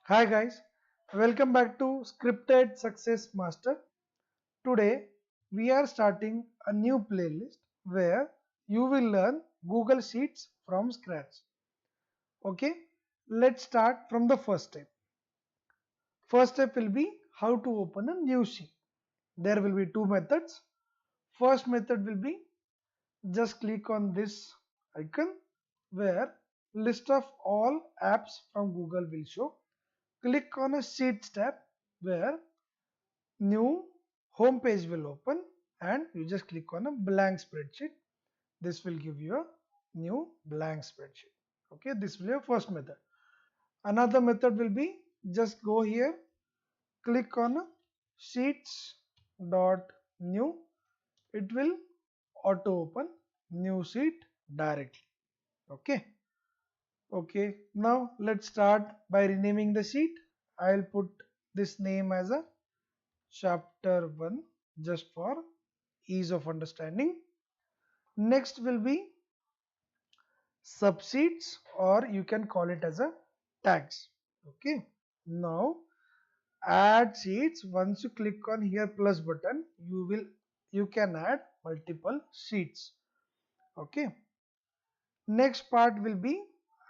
Hi guys, welcome back to Scripted Success Master. Today we are starting a new playlist where you will learn Google Sheets from scratch. Okay, let's start from the first step. First step will be how to open a new sheet. There will be two methods. First method will be just click on this icon where list of all apps from Google will show. Click on a Sheets tab where new home page will open and you just click on a blank spreadsheet. This will give you a new blank spreadsheet. Okay, this will be your first method. Another method will be just go here, click on sheets dot new. It will auto open new sheet directly. Okay. Okay, now let's start by renaming the sheet. I'll put this name as a chapter 1 just for ease of understanding. Next will be subsheets, or you can call it as a tags. Okay, now add sheets. Once you click on here plus button, you can add multiple sheets. Okay, next part will be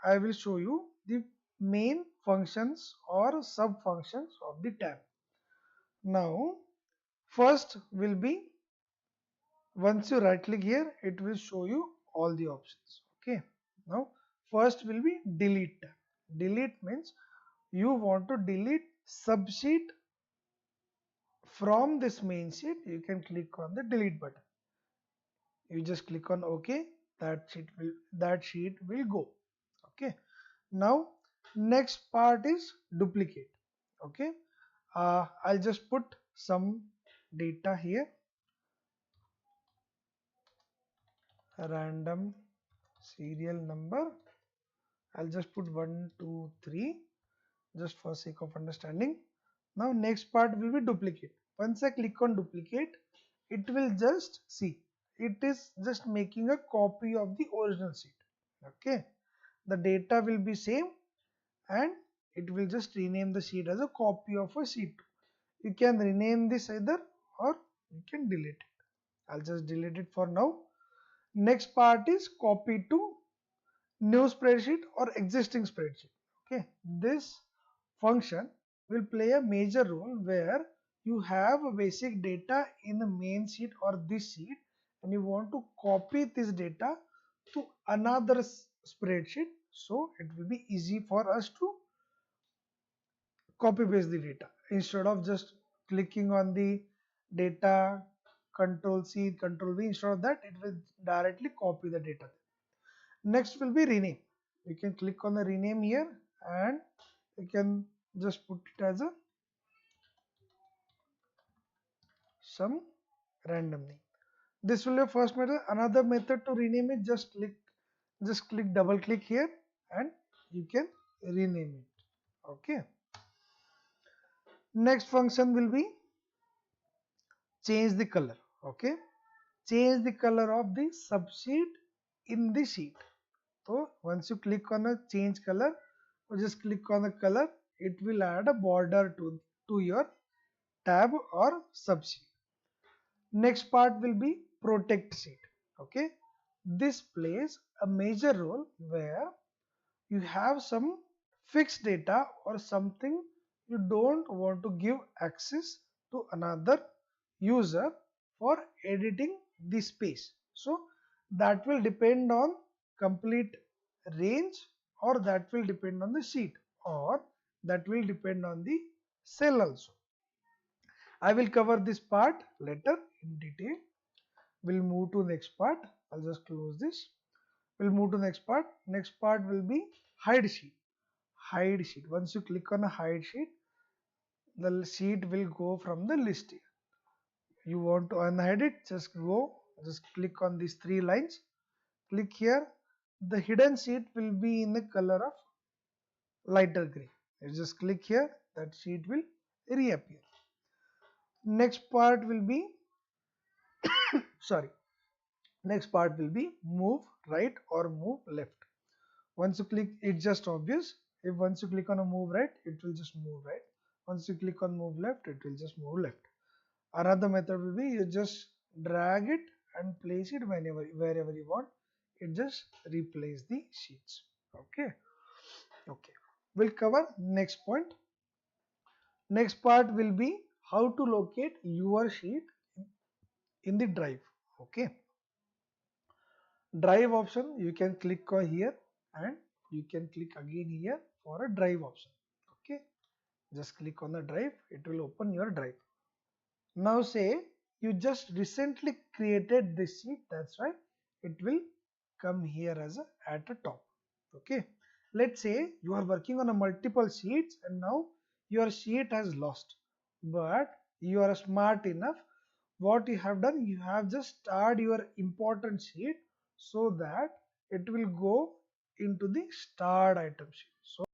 I will show you the main functions or sub functions of the tab. Now first will be, once you right click here, it will show you all the options. Okay, now first will be delete tab. Delete means you want to delete subsheet from this main sheet. You can click on the delete button. You just click on OK. That sheet will go. Okay, now next part is duplicate. Okay, I'll just put some data here, random serial number. I'll just put 1 2 3 just for sake of understanding. Now next part will be duplicate. Once I click on duplicate, it will just see, it is just making a copy of the original sheet. Okay, the data will be same and it will just rename the sheet as a copy of a sheet. You can rename this either or you can delete it. I'll just delete it for now. Next part is copy to new spreadsheet or existing spreadsheet. Okay, this function will play a major role where you have a basic data in the main sheet or this sheet and you want to copy this data to another spreadsheet, so it will be easy for us to copy paste the data instead of just clicking on the data control C control V. Instead of that, it will directly copy the data. Next will be rename. You can click on the rename here and you can just put it as a some random name. This will be the first method. Another method to rename it, just click double click here and you can rename it. Okay, next function will be change the color. Okay, change the color of the subsheet in the sheet. So once you click on a change color or just click on the color, it will add a border to your tab or subsheet. Next part will be protect sheet. Okay, this plays a major role where you have some fixed data or something you don't want to give access to another user for editing the space. So that will depend on complete range, or that will depend on the sheet, or that will depend on the cell also. I will cover this part later in detail. We'll move to next part. I'll just close this. We'll move to next part. Next part will be hide sheet. Hide sheet. Once you click on a hide sheet, the sheet will go from the list here. You want to unhide it, just click on these three lines. Click here. The hidden sheet will be in the color of lighter gray. You just click here, that sheet will reappear. Next part will be sorry. Next part will be move right or move left. Once you click, it's just obvious. If once you click on a move right, it will just move right. Once you click on move left, it will just move left. Another method will be you just drag it and place it wherever you want. It just replace the sheets. Okay. Okay. We'll cover next point. Next part will be how to locate your sheet in the drive. Okay. Drive option, you can click on here and you can click again here for a drive option. Okay. Just click on the drive, it will open your drive. Now say you just recently created this sheet, that's why it will come here as at the top. Okay. Let's say you are working on a multiple sheets and now your sheet has lost, but you are smart enough. What you have done, you have just starred your important sheet so that it will go into the starred item sheet. So